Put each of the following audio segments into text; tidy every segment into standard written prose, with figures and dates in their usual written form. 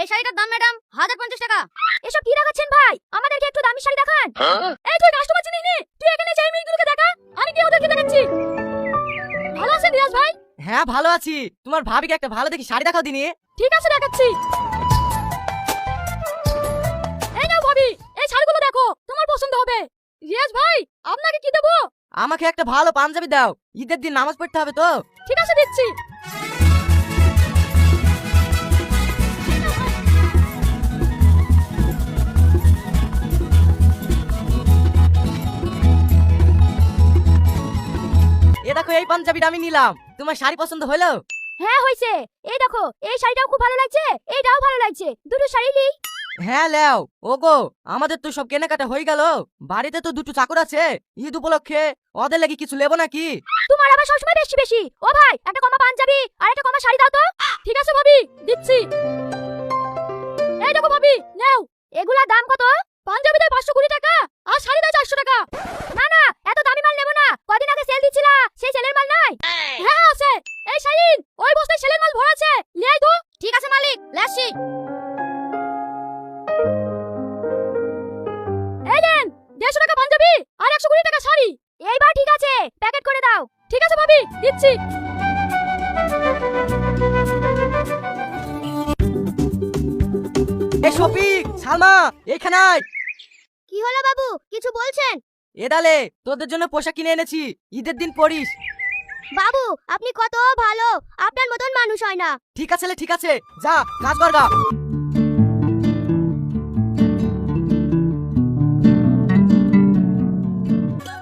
এই শাড়িটার দাম ম্যাডাম 1050 টাকা। এসব কি দেখাচ্ছেন ভাই? আমাদেরকে একটু দামি শাড়ি দেখান। এই তুই কাস্টমার চিনিস নি? তুই এখানে যাই মেয়েগুলোকে দেখা, আমি কি ওদেরকে দেখাচ্ছি? ভালো আছেন রিয়াজ ভাই? হ্যাঁ ভালো আছি। তোমার ভাবিকে একটা ভালো দেখি শাড়ি দেখাও দিনি। ঠিক আছে দেখাচ্ছি। এই নাও ভাবি, এই শাড়িগুলো দেখো, তোমার পছন্দ হবে। রিয়াজ ভাই, আপনাকে কি দেবো? আমাকে একটা ভালো পাঞ্জাবি দাও, ঈদের দিন নামাজ পড়তে হবে তো। ঠিক আছে দিচ্ছি। এ দেখো এই পাঞ্জাবিটা আমি নিলাম, তোমার শাড়ি পছন্দ হলো? হ্যাঁ হইছে। এই দেখো, এই শাড়িটাও খুব ভালো লাগছে, এইটাও ভালো লাগছে, দুটো শাড়ি নিই। হ্যাঁ লেও। ওগো আমাদের তো সব কেনাকাটা হয়ে গেল, বাড়িতে তো দুটো চাকর আছে, ঈদ উপলক্ষে ওদের লাগি কিছু লেবো নাকি? তোমার আবার সবসময় বেশি বেশি। ও ভাই, একটা কমা পাঞ্জাবি আর একটা কমা শাড়ি দাও তো। ঠিক আছে ভাবি, দিচ্ছি। এই দেখো ভাবি, নাও। এগুলা দাম কত? পাঞ্জাবি দেয় 520 টাকা আর শাড়ি দেয় 400 টাকা। না না, এত দামি মাল নেব না, কদিন আগে সেল দিছিলা, সেই সেলের মাল নাই। হ্যাঁ আছে। এই শাড়িন, ওই বস্তায় সেলের মাল ভরা আছে, নিয়ে আই তো। ঠিক আছে মালিক, লেসি। এই দেন 150 টাকা পাঞ্জাবি আর 120 টাকা শাড়ি। এইবার ঠিক আছে, প্যাকেট করে দাও। ঠিক আছে ভাবি, দিচ্ছি। এই শফিক, সালমা, এখানে আয়। কি হলো বাবু, কিছু বলছেন? এ ডালে তোদের জন্য পোশাক কিনে এনেছি, ঈদের দিন পরিস। বাবু, আপনি কত ভালো, আপনার মতন মানুষ হয় না। ঠিক আছে লে, ঠিক আছে, যা কাজ কর গা।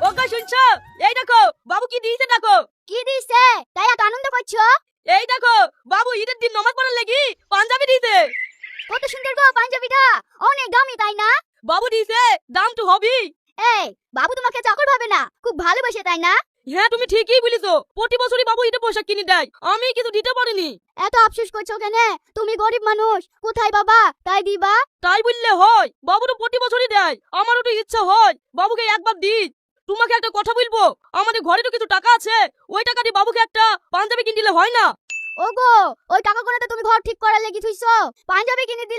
ওগো শুনছো? এই দেখো বাবু কি দিয়েছে, দেখো। কি দিছে? তাই এত আনন্দ করছো? এই দেখো বাবু ঈদের দিন নামাজ পড়ার লাগি পাঞ্জাবি দিয়েছে। কত সুন্দর গো পাঞ্জাবিটা, অনেক দামি তাই না? বাবু দিয়েছে, দাম তো হবেই। এই বাবু তোমাকে চাকর ভাবে না, খুব ভালোবাসে তাই না? হ্যাঁ তুমি ঠিকই বলেছো, প্রতি বছরই বাবু ঈদে পোশাক কিনে দেয়, আমি কিন্তু দিতে পারিনি। এত আফসোস করছো কেন? তুমি গরিব মানুষ, কোথায় বাবা, তাই দিবা। তাই বললে হয়? বাবু তো প্রতি বছরই দেয়, আমারও তো ইচ্ছা হয় বাবুকে একবার দিই। তোমাকে একটা কথা বলবো, আমাদের ঘরে তো কিছু টাকা আছে, ওই টাকা দিয়ে বাবুকে একটা পাঞ্জাবি কিনে দিলে হয় না? ওগো, ওই টাকা করে তো তুমি ঘর ঠিক করার লেগে থুইছো, পাঞ্জাবি কিনে দিলে